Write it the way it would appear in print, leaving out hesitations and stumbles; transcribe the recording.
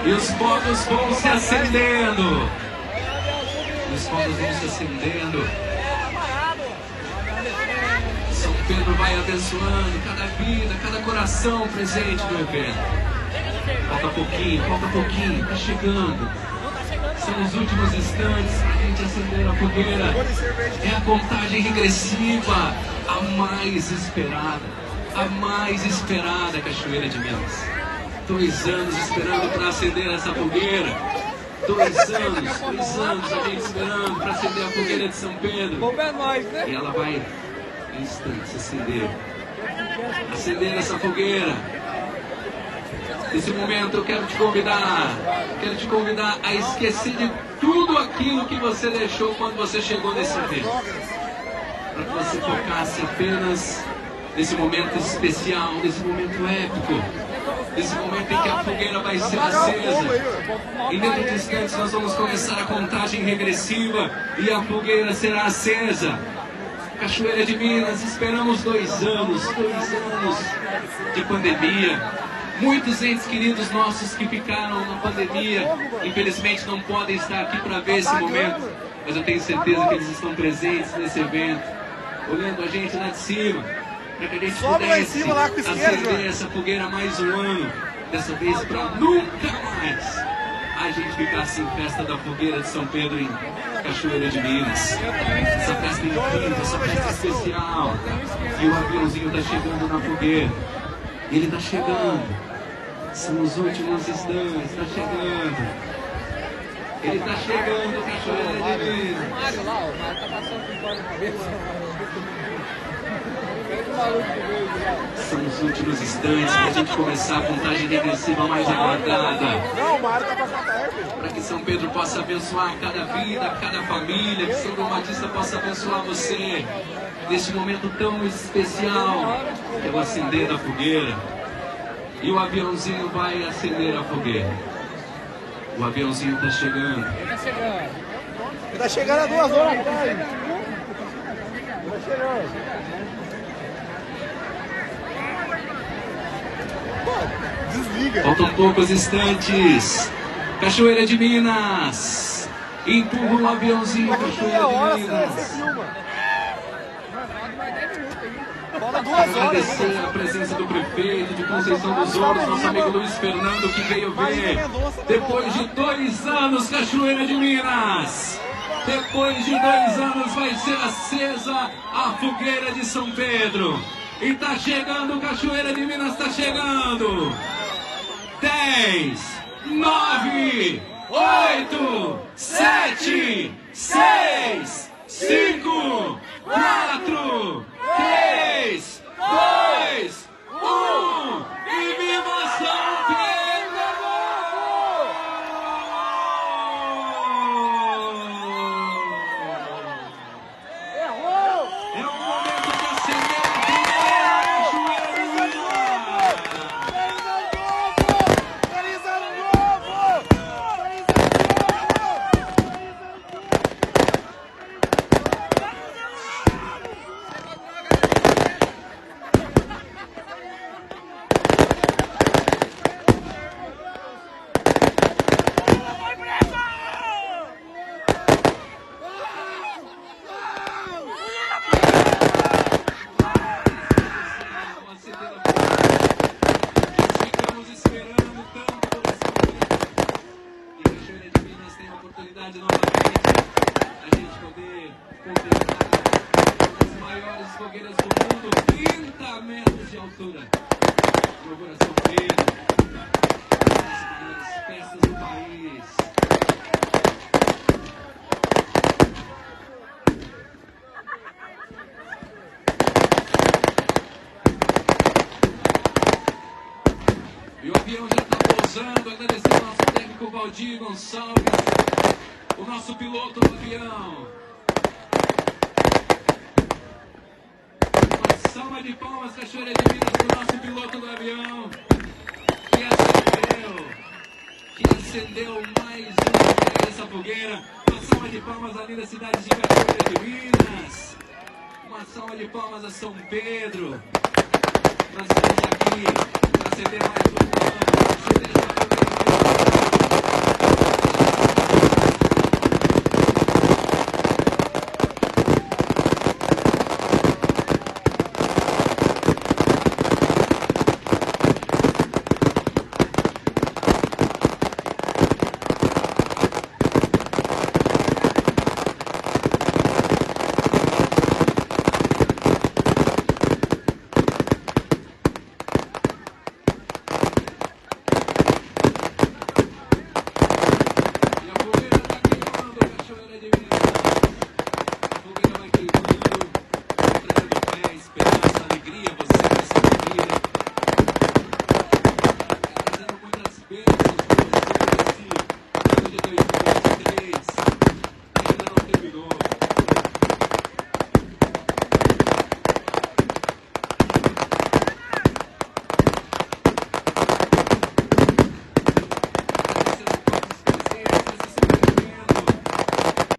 E os fogos vão se acendendo. Os fogos vão se acendendo. São Pedro vai abençoando cada vida, cada coração presente no evento. Falta pouquinho, está chegando. São os últimos instantes para a gente acender a fogueira. É a contagem regressiva, a mais esperada Cachoeira de Minas. 2 anos esperando para acender essa fogueira. 2 anos a gente esperando para acender a fogueira de São Pedro. E ela vai em instantes acender essa fogueira. Nesse momento eu quero te convidar a esquecer de tudo aquilo que você deixou quando você chegou nesse evento. Para que você focasse apenas nesse momento especial, nesse momento épico, nesse momento em que a fogueira vai ser acesa. E dentro de instantes nós vamos começar a contagem regressiva e a fogueira será acesa. Cachoeira de Minas, esperamos 2 anos de pandemia. Muitos entes queridos nossos que ficaram na pandemia, infelizmente não podem estar aqui para ver esse momento, mas eu tenho certeza que eles estão presentes nesse evento, olhando a gente lá de cima, para que a gente pudesse acender essa fogueira mais um ano, dessa vez para nunca mais a gente ficar sem festa da fogueira de São Pedro em Cachoeira de Minas. Essa festa incrível, essa festa especial. E o aviãozinho está chegando na fogueira. Ele está chegando. São os últimos instantes, está chegando. Ele está chegando, Cachoeira de Minas. Mário lá, o Mário tá passando por fora da cabeça. São os últimos instantes para a gente começar a contagem regressiva mais aguardada. Não, o Mário tá passando perto. Para que São Pedro possa abençoar cada vida, cada família, que São João Batista possa abençoar você neste momento tão especial, que é o acender da fogueira. E o aviãozinho vai acender a fogueira. O aviãozinho está chegando. Ele tá chegando a 2 horas atrás. Ele tá chegando. Desliga. Faltam poucos instantes. Cachoeira de Minas. Empurra o aviãozinho, Cachoeira de Minas. Fala 2 horas. Agradecer a presença do prefeito de Conceição dos Ouros, nosso amigo Luiz Fernando, que veio ver. Depois de 2 anos, Cachoeira de Minas. Depois de 2 anos vai ser acesa a fogueira de São Pedro. E tá chegando, Cachoeira de Minas está chegando. 10, 9, 8, 7, 6, 5, 4, 3, 2, 1. E viva São Pedro! É o momento de acender a fogueira, Cachoeira de Minas! Feliz ano novo! Feliz Ficamos esperando tanto por esse momento. E Cachoeira de Minas tem a oportunidade novamente a gente poder contemplar as maiores fogueiras do mundo, 30 metros de altura. Inauguração Pedro, as festas do país. E o avião já está pousando, agradecendo ao nosso técnico Valdir Gonçalves, o nosso piloto do avião. Uma salva de palmas, Cachoeira de Minas, para o nosso piloto do avião, que acendeu mais uma vez essa fogueira. Uma salva de palmas à linda cidade de Cachoeira de Minas. Uma salva de palmas a São Pedro. Nós estamos aqui para acender mais um